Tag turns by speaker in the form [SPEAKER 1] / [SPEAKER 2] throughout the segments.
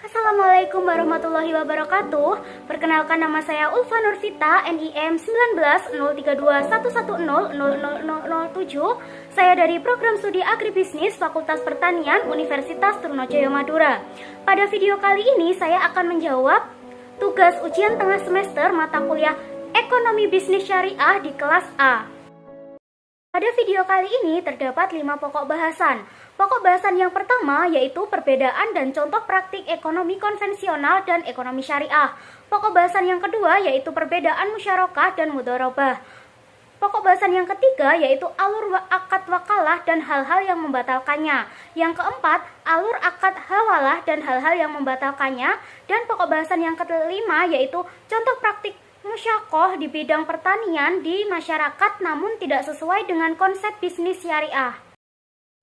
[SPEAKER 1] Assalamualaikum warahmatullahi wabarakatuh. Perkenalkan, nama saya Ulfa Nurvita, NIM 190321100007. Saya dari Program Studi Agribisnis Fakultas Pertanian Universitas Trunojoyo Madura. Pada video kali ini saya akan menjawab tugas ujian tengah semester mata kuliah Ekonomi Bisnis Syariah di kelas A. Pada video kali ini terdapat 5 pokok bahasan. Pokok bahasan yang pertama yaitu perbedaan dan contoh praktik ekonomi konvensional dan ekonomi syariah. Pokok bahasan yang kedua yaitu perbedaan musyarakah dan mudharabah. Pokok bahasan yang ketiga yaitu alur akad wakalah dan hal-hal yang membatalkannya. Yang keempat, alur akad hawalah dan hal-hal yang membatalkannya. Dan pokok bahasan yang kelima yaitu contoh praktik musyakoh di bidang pertanian di masyarakat namun tidak sesuai dengan konsep bisnis syariah.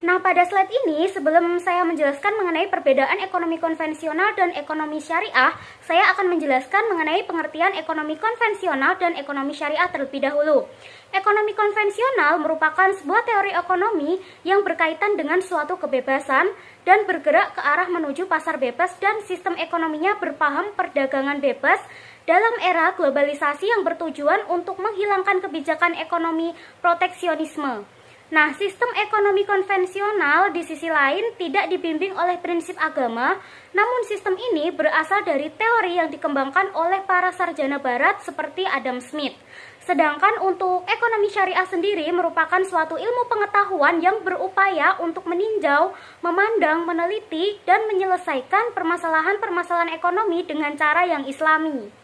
[SPEAKER 1] Nah, pada slide ini sebelum saya menjelaskan mengenai perbedaan ekonomi konvensional dan ekonomi syariah, saya akan menjelaskan mengenai pengertian ekonomi konvensional dan ekonomi syariah terlebih dahulu. Ekonomi konvensional merupakan sebuah teori ekonomi yang berkaitan dengan suatu kebebasan dan bergerak ke arah menuju pasar bebas dan sistem ekonominya berpaham perdagangan bebas dalam era globalisasi yang bertujuan untuk menghilangkan kebijakan ekonomi proteksionisme. Nah, sistem ekonomi konvensional di sisi lain tidak dibimbing oleh prinsip agama, namun sistem ini berasal dari teori yang dikembangkan oleh para sarjana barat seperti Adam Smith. Sedangkan untuk ekonomi syariah sendiri merupakan suatu ilmu pengetahuan yang berupaya untuk meninjau, memandang, meneliti, dan menyelesaikan permasalahan-permasalahan ekonomi dengan cara yang islami.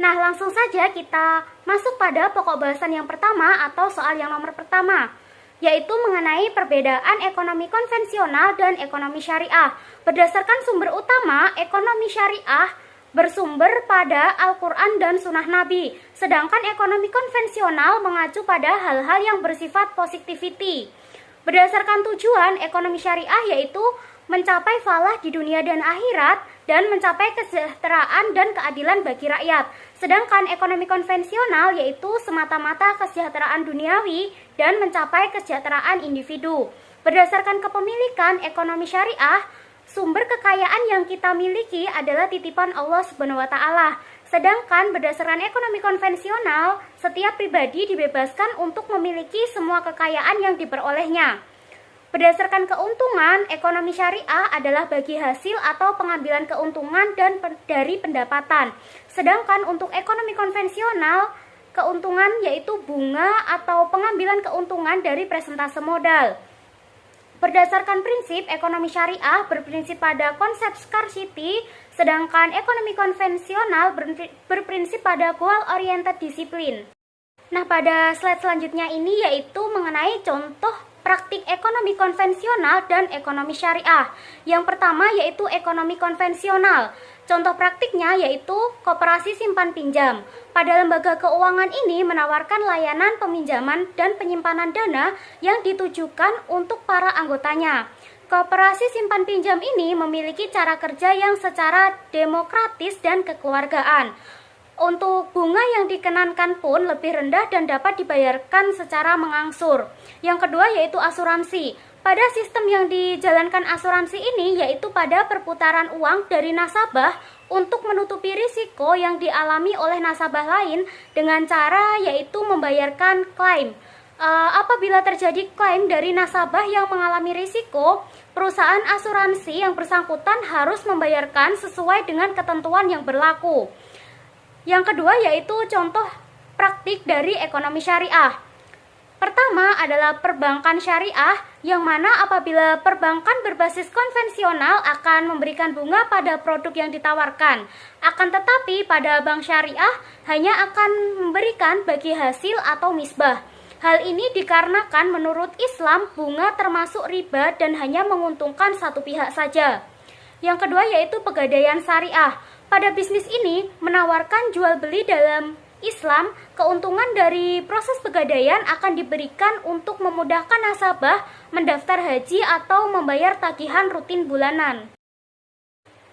[SPEAKER 1] Nah, langsung saja kita masuk pada pokok bahasan yang pertama atau soal yang nomor pertama, yaitu mengenai perbedaan ekonomi konvensional dan ekonomi syariah. Berdasarkan sumber utama, ekonomi syariah bersumber pada Al-Quran dan Sunnah Nabi, sedangkan ekonomi konvensional mengacu pada hal-hal yang bersifat positivity. Berdasarkan tujuan, ekonomi syariah yaitu mencapai falah di dunia dan akhirat dan mencapai kesejahteraan dan keadilan bagi rakyat. Sedangkan ekonomi konvensional yaitu semata-mata kesejahteraan duniawi dan mencapai kesejahteraan individu. Berdasarkan kepemilikan ekonomi syariah, sumber kekayaan yang kita miliki adalah titipan Allah Subhanahu wa taala. Sedangkan berdasarkan ekonomi konvensional, setiap pribadi dibebaskan untuk memiliki semua kekayaan yang diperolehnya. Berdasarkan keuntungan, ekonomi syariah adalah bagi hasil atau pengambilan keuntungan dan dari pendapatan. Sedangkan untuk ekonomi konvensional, keuntungan yaitu bunga atau pengambilan keuntungan dari persentase modal. Berdasarkan prinsip, ekonomi syariah berprinsip pada konsep scarcity, sedangkan ekonomi konvensional berprinsip pada goal-oriented disiplin. Nah, pada slide selanjutnya ini yaitu mengenai contoh praktik ekonomi konvensional dan ekonomi syariah. Yang pertama yaitu ekonomi konvensional. Contoh praktiknya yaitu koperasi simpan pinjam. Pada lembaga keuangan ini menawarkan layanan peminjaman dan penyimpanan dana yang ditujukan untuk para anggotanya. Koperasi simpan pinjam ini memiliki cara kerja yang secara demokratis dan kekeluargaan. Untuk bunga yang dikenankan pun lebih rendah dan dapat dibayarkan secara mengangsur. Yang kedua yaitu asuransi. Pada sistem yang dijalankan asuransi ini yaitu pada perputaran uang dari nasabah untuk menutupi risiko yang dialami oleh nasabah lain dengan cara yaitu membayarkan klaim. Apabila terjadi klaim dari nasabah yang mengalami risiko, perusahaan asuransi yang bersangkutan harus membayarkan sesuai dengan ketentuan yang berlaku. Yang kedua yaitu contoh praktik dari ekonomi syariah. Pertama adalah perbankan syariah, yang mana apabila perbankan berbasis konvensional akan memberikan bunga pada produk yang ditawarkan. Akan tetapi pada bank syariah hanya akan memberikan bagi hasil atau misbah. Hal ini dikarenakan menurut Islam bunga termasuk riba dan hanya menguntungkan satu pihak saja. Yang kedua yaitu pegadaian syariah. Pada bisnis ini menawarkan jual beli dalam Islam, keuntungan dari proses pegadaian akan diberikan untuk memudahkan nasabah mendaftar haji atau membayar tagihan rutin bulanan.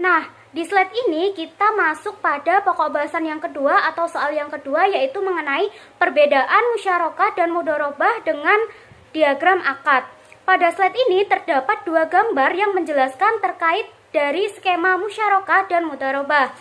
[SPEAKER 1] Nah, di slide ini kita masuk pada pokok bahasan yang kedua atau soal yang kedua yaitu mengenai perbedaan musyarakah dan mudharabah dengan diagram akad. Pada slide ini terdapat dua gambar yang menjelaskan terkait dari skema musyarakah dan mudharabah.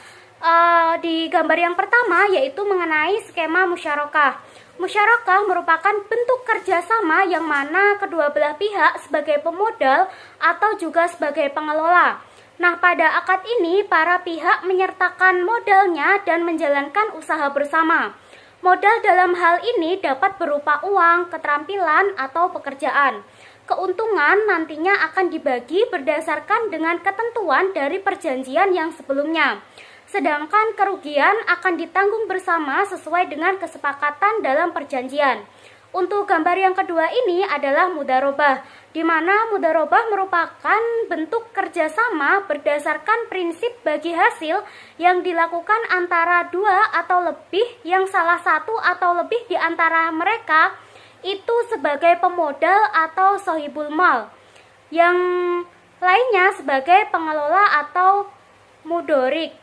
[SPEAKER 1] Di gambar yang pertama yaitu mengenai skema musyarakah. Musyarakah merupakan bentuk kerjasama yang mana kedua belah pihak sebagai pemodal atau juga sebagai pengelola. Nah, pada akad ini para pihak menyertakan modalnya dan menjalankan usaha bersama. Modal dalam hal ini dapat berupa uang, keterampilan, atau pekerjaan. Keuntungan nantinya akan dibagi berdasarkan dengan ketentuan dari perjanjian yang sebelumnya. Sedangkan kerugian akan ditanggung bersama sesuai dengan kesepakatan dalam perjanjian. Untuk gambar yang kedua ini adalah mudharabah, di mana mudharabah merupakan bentuk kerjasama berdasarkan prinsip bagi hasil yang dilakukan antara dua atau lebih, yang salah satu atau lebih di antara mereka itu sebagai pemodal atau sohibul mal, yang lainnya sebagai pengelola atau mudorik.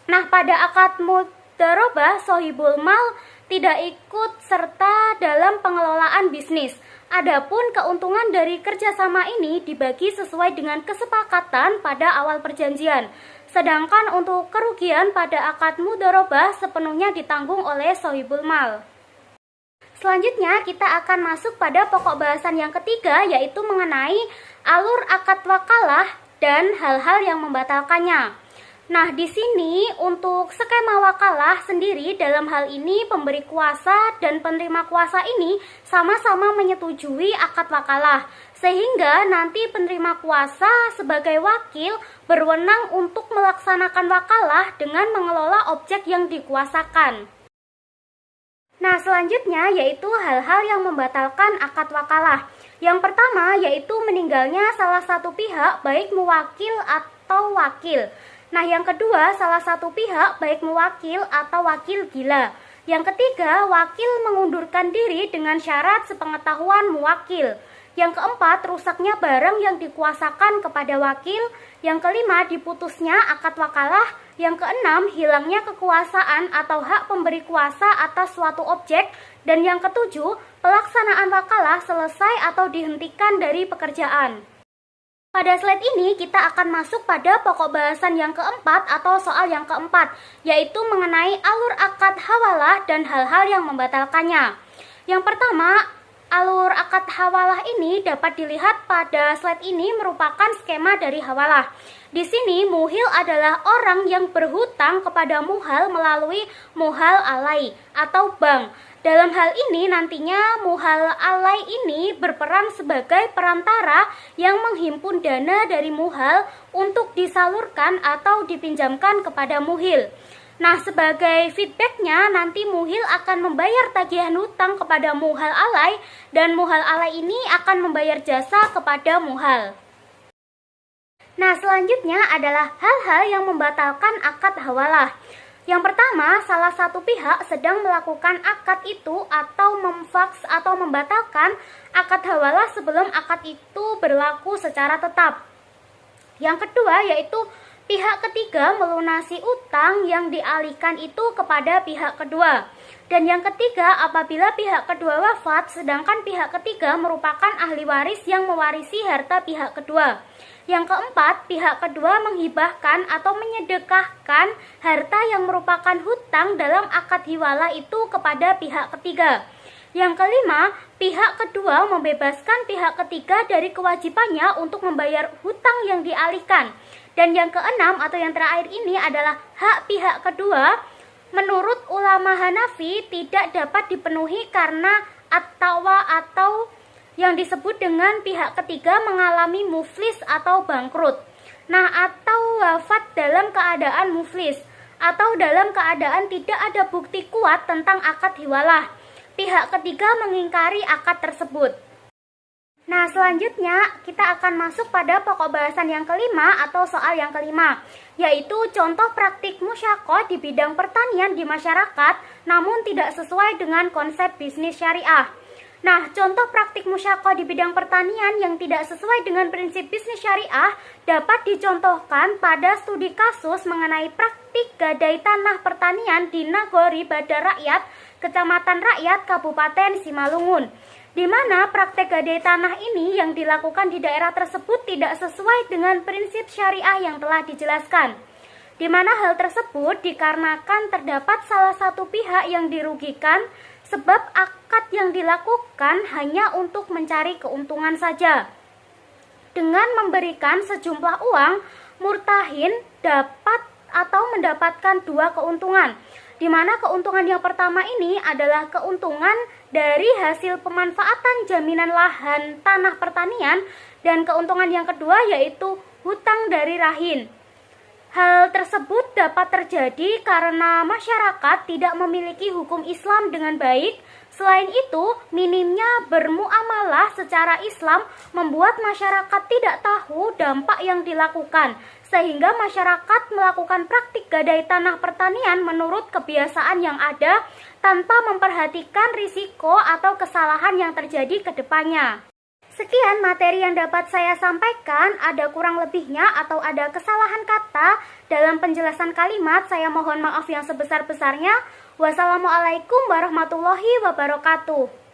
[SPEAKER 1] Nah, pada akad mudharabah, sohibul mal tidak ikut serta dalam pengelolaan bisnis. Adapun keuntungan dari kerjasama ini dibagi sesuai dengan kesepakatan pada awal perjanjian. Sedangkan untuk kerugian pada akad mudharabah sepenuhnya ditanggung oleh sohibul mal. Selanjutnya kita akan masuk pada pokok bahasan yang ketiga, yaitu mengenai alur akad wakalah dan hal-hal yang membatalkannya. Nah, di sini untuk skema wakalah sendiri dalam hal ini pemberi kuasa dan penerima kuasa ini sama-sama menyetujui akad wakalah, sehingga nanti penerima kuasa sebagai wakil berwenang untuk melaksanakan wakalah dengan mengelola objek yang dikuasakan. Nah, selanjutnya yaitu hal-hal yang membatalkan akad wakalah. Yang pertama yaitu meninggalnya salah satu pihak baik mewakil atau wakil. Nah, yang kedua, salah satu pihak baik mewakil atau wakil gila. Yang ketiga, wakil mengundurkan diri dengan syarat sepengetahuan mewakil. Yang keempat, rusaknya barang yang dikuasakan kepada wakil. Yang kelima, diputusnya akad wakalah. Yang keenam, hilangnya kekuasaan atau hak pemberi kuasa atas suatu objek. Dan yang ketujuh, pelaksanaan wakalah selesai atau dihentikan dari pekerjaan. Pada slide ini kita akan masuk pada pokok bahasan yang keempat atau soal yang keempat, yaitu mengenai alur akad hawalah dan hal-hal yang membatalkannya. Yang pertama, alur akad hawalah ini dapat dilihat pada slide ini merupakan skema dari hawalah. Di sini muhil adalah orang yang berhutang kepada muhal melalui muhal alai atau bank. Dalam hal ini nantinya muhal alai ini berperan sebagai perantara yang menghimpun dana dari muhal untuk disalurkan atau dipinjamkan kepada muhil. Nah, sebagai feedbacknya nanti muhil akan membayar tagihan hutang kepada muhal alai dan muhal alai ini akan membayar jasa kepada muhal. Nah, selanjutnya adalah hal-hal yang membatalkan akad hawalah. Yang pertama, salah satu pihak sedang melakukan akad itu atau memfaks atau membatalkan akad hawalah sebelum akad itu berlaku secara tetap. Yang kedua yaitu pihak ketiga melunasi utang yang dialihkan itu kepada pihak kedua. Dan yang ketiga, apabila pihak kedua wafat sedangkan pihak ketiga merupakan ahli waris yang mewarisi harta pihak kedua. Yang keempat, pihak kedua menghibahkan atau menyedekahkan harta yang merupakan hutang dalam akad hiwalah itu kepada pihak ketiga. Yang kelima, pihak kedua membebaskan pihak ketiga dari kewajibannya untuk membayar hutang yang dialihkan. Dan yang keenam atau yang terakhir ini adalah hak pihak kedua menurut ulama Hanafi tidak dapat dipenuhi karena at-tawa atau yang disebut dengan pihak ketiga mengalami muflis atau bangkrut. Nah, atau wafat dalam keadaan muflis atau dalam keadaan tidak ada bukti kuat tentang akad hiwalah. Pihak ketiga mengingkari akad tersebut. Nah, selanjutnya kita akan masuk pada pokok bahasan yang kelima atau soal yang kelima, yaitu contoh praktik musyakoh di bidang pertanian di masyarakat namun tidak sesuai dengan konsep bisnis syariah. Nah, contoh praktik musyakoh di bidang pertanian yang tidak sesuai dengan prinsip bisnis syariah dapat dicontohkan pada studi kasus mengenai praktik gadai tanah pertanian di Nagori Badar Rakyat, Kecamatan Rakyat, Kabupaten Simalungun. di mana praktek gadai tanah ini yang dilakukan di daerah tersebut tidak sesuai dengan prinsip syariah yang telah dijelaskan. Di mana hal tersebut dikarenakan terdapat salah satu pihak yang dirugikan sebab akad yang dilakukan hanya untuk mencari keuntungan saja. Dengan memberikan sejumlah uang, murtahin dapat atau mendapatkan dua keuntungan, di mana keuntungan yang pertama ini adalah keuntungan dari hasil pemanfaatan jaminan lahan tanah pertanian, dan keuntungan yang kedua yaitu hutang dari rahin. Hal tersebut dapat terjadi karena masyarakat tidak memiliki hukum Islam dengan baik. Selain itu, minimnya bermuamalah secara Islam membuat masyarakat tidak tahu dampak yang dilakukan, sehingga masyarakat melakukan praktik gadai tanah pertanian menurut kebiasaan yang ada tanpa memperhatikan risiko atau kesalahan yang terjadi ke depannya. Sekian materi yang dapat saya sampaikan. Ada kurang lebihnya atau ada kesalahan kata dalam penjelasan kalimat, saya mohon maaf yang sebesar-besarnya. Wassalamualaikum warahmatullahi wabarakatuh.